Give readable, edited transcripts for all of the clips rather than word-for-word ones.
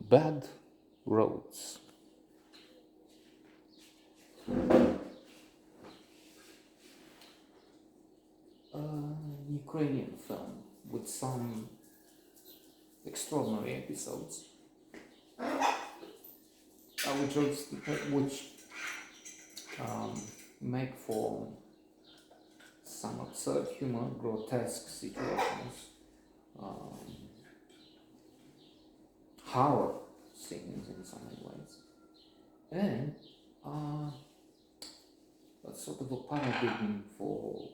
Bad roads. Ukrainian film with some extraordinary episodes, which make for some absurd humor, grotesque situations, horror scenes in some ways, and a sort of a paradigm for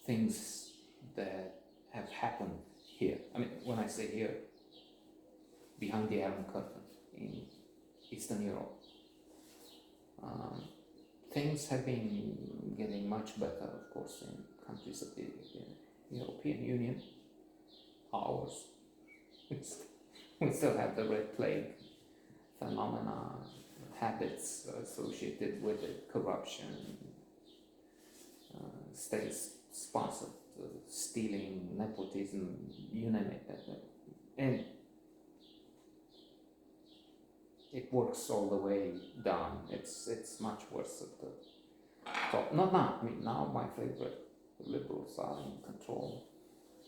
things that have happened here. I mean, when I say here, behind the Iron Curtain in Eastern Europe. Things have been getting much better, of course, in countries of the European Union. Ours, we still have the Red Plague phenomena, habits associated with it, corruption, state-sponsored stealing, nepotism, you name it. And it works all the way down. It's much worse at the top. Not now. I mean, now my favorite liberals are in control.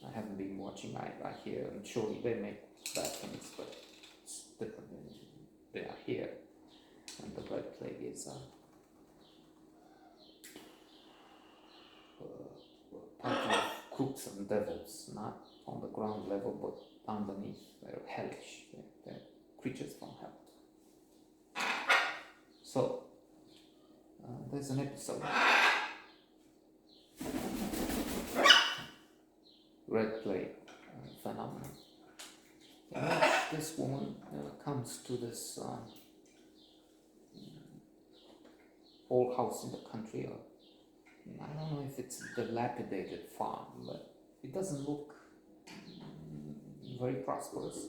I haven't been watching. I hear, and surely they make bad things, but it's different. They are here, and the Red Plague is part of crooks and devils, not on the ground level, but underneath. They're hellish. They're creatures from hell. So, there's an episode, Red Plague phenomenon, in which this woman comes to this old house in the country. I don't know if it's a dilapidated farm, but it doesn't look very prosperous.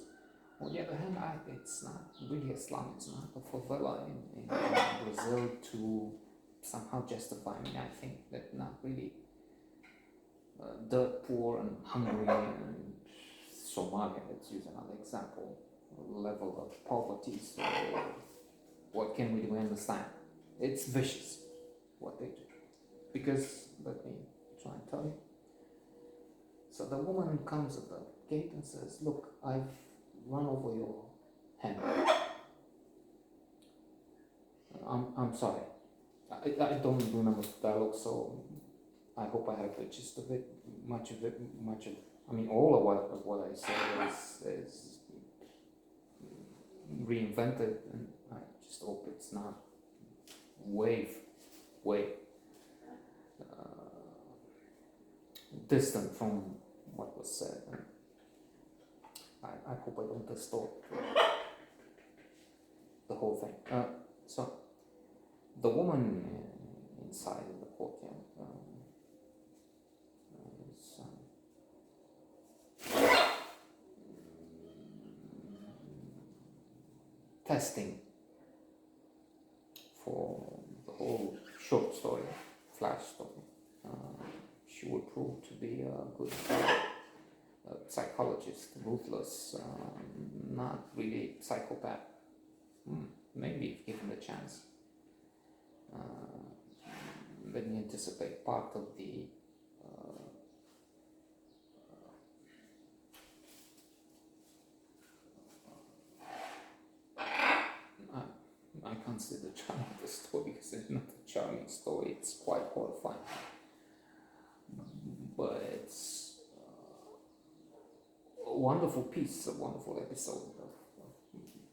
On the other hand, it's not really a slum, it's not a favela in Brazil to somehow justify. I mean, I think that not really dirt poor and hungry and Somalia, let's use another example, level of poverty. So what can we do? We understand. It's vicious what they do. Because, let me try and tell you. So the woman comes at the gate and says, look, I've run over your hand. I'm sorry. I don't remember the dialogue, so I hope I have the gist of it. Much of, I mean, all of what I say is reinvented, and I just hope it's not way distant from what was said. And I hope I don't distort the whole thing. So, the woman inside in the courtyard is testing for the whole short story, flash story. She would prove to be a good psychologist, ruthless, not really psychopath. Maybe if given the chance. Let me anticipate part of the I can't say the charm of the story because it's not a charming story, it's quite horrifying. But it's a wonderful piece, a wonderful episode of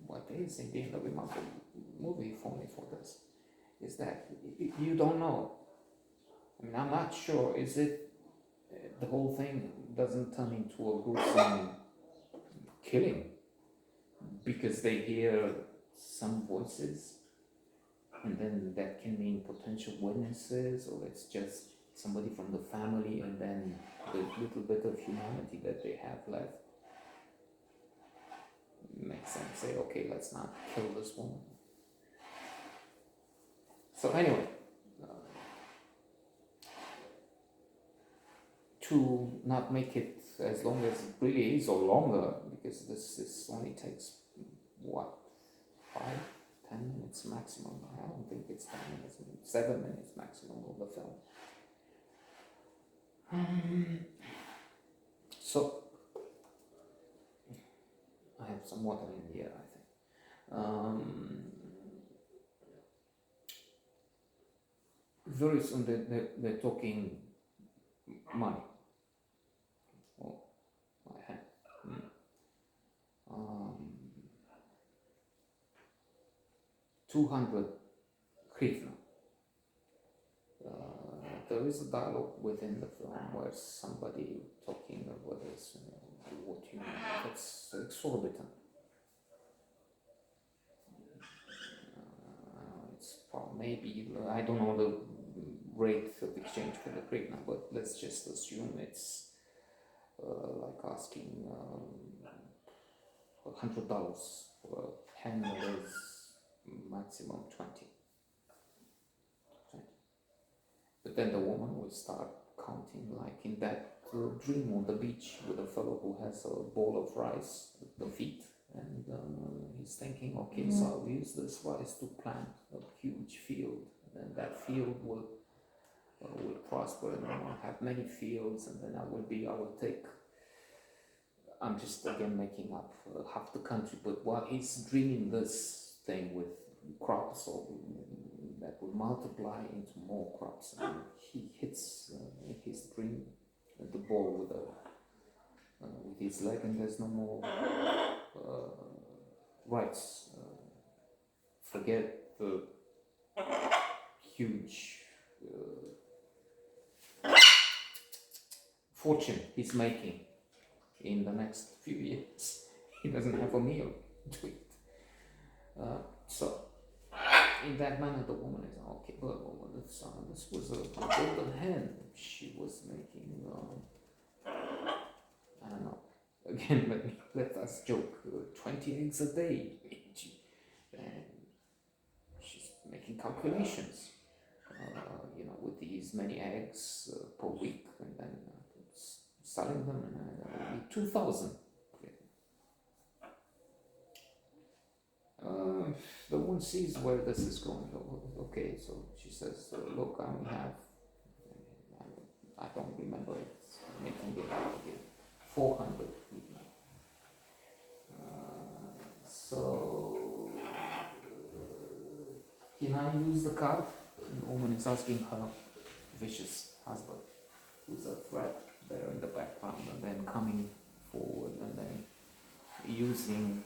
what is indeed a remarkable movie for me for this, is that you don't know. I mean, I'm not sure, is it the whole thing doesn't turn into a gruesome killing because they hear some voices and then that can mean potential witnesses, or it's just somebody from the family and then the little bit of humanity that they have left makes them say, okay, let's not kill this woman. So anyway, to not make it as long as it really is, or longer, because this only takes what, 5-10 minutes maximum. I don't think it's 10 minutes, 7 minutes maximum of the film. So I have some water in here, I think. Very soon they're talking money. Oh, my hand. 200 hryvnia. There is a dialogue within the film where somebody talking about this, what you mean, that's exorbitant. It's maybe, I don't know the rate of exchange for the hryvnia, but let's just assume it's like asking $100 for a hen is maximum 20. But then the woman will start counting, like in that dream on the beach with a fellow who has a bowl of rice at the feet, and he's thinking, okay, so I'll use this rice to plant a huge field, and that field will prosper, and I'll have many fields, and then I will take. I'm just again making up half the country, but while he's dreaming this thing with crops or that will multiply into more crops, and he hits in his dream the ball with his leg, and there's no more rights. Forget the huge fortune he's making in the next few years. He doesn't have a meal to eat. So in that manner, the woman is okay. But this was a golden hen. She was making, I don't know. Again, let us joke. 20 eggs a day, and she's making calculations. With these many eggs per week, and then selling them, and 2,000. The one sees where this is going. Okay, so she says, look, I only have, I don't remember it, making it out again, 400 people. So, can I use the card? And the woman is asking her vicious husband, who's a threat there in the background, and then coming forward, and then using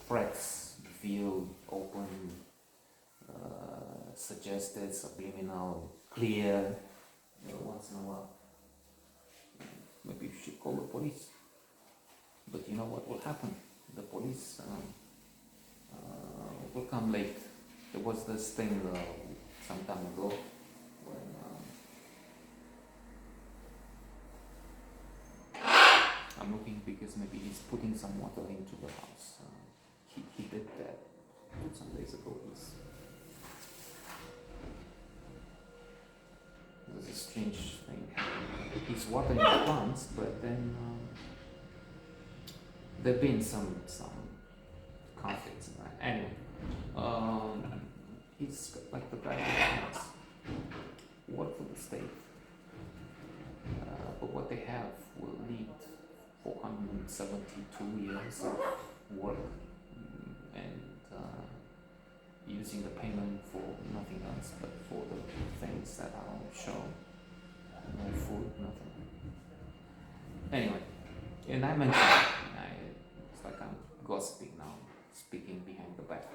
threats, veiled, open, suggested, subliminal, clear, once in a while. Maybe you should call the police. But you know what will happen? The police will come late. There was this thing some time ago when I'm looking because maybe he's putting some water into the house. He did that some days ago. There's a strange thing. He's watering the plants, but then there've been some conflicts. Anyway, he's like the guy who has worked for the state, but what they have will need 472 years of work, and using the payment for nothing else but for the things that are shown. No food, nothing. Anyway, and I mentioned, it's like I'm gossiping now, speaking behind the back.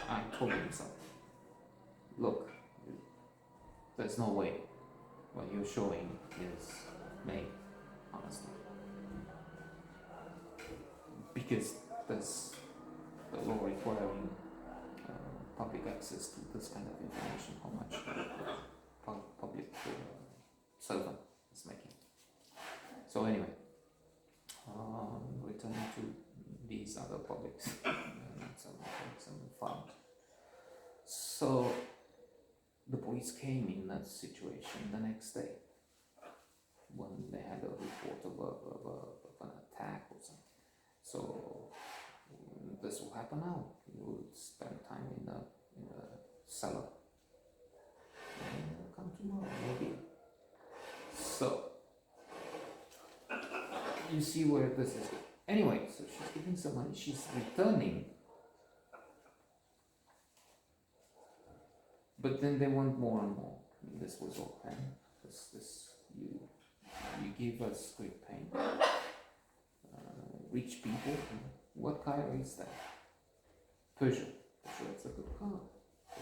I told him so. Look, there's no way what you're showing is made, honestly. Because there's the law requiring public access to this kind of information, how much public servant is making. So anyway, returning to these other publics, some fund. So the police came in that situation the next day when they had a report of an attack or something. So this will happen now. You would spend time in the cellar. And come tomorrow, maybe. So, you see where this is going. Anyway, so she's giving some money, she's returning. But then they want more and more. This was all pain. You give us great pain. Rich people. What car is that? Peugeot. It's a good car.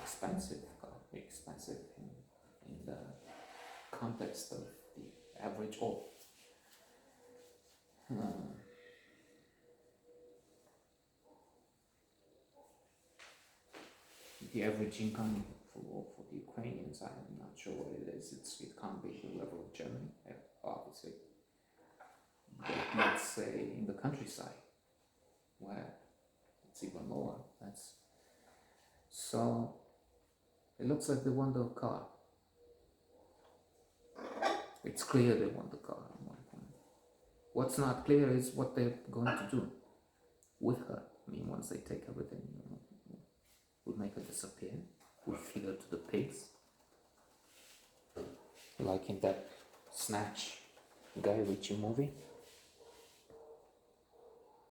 Expensive car. Expensive in the context of the average or. The average income for the Ukrainians, I'm not sure what it is. It can't be the level of Germany, obviously. But let's say in the countryside, where it's even lower. So it looks like they want the car. It's clear they want the car at one point. What's not clear is what they're going to do with her. I mean, once they take everything, we'll make her disappear. We'll feed her to the pigs. Like in that Snatch Guy Ritchie movie.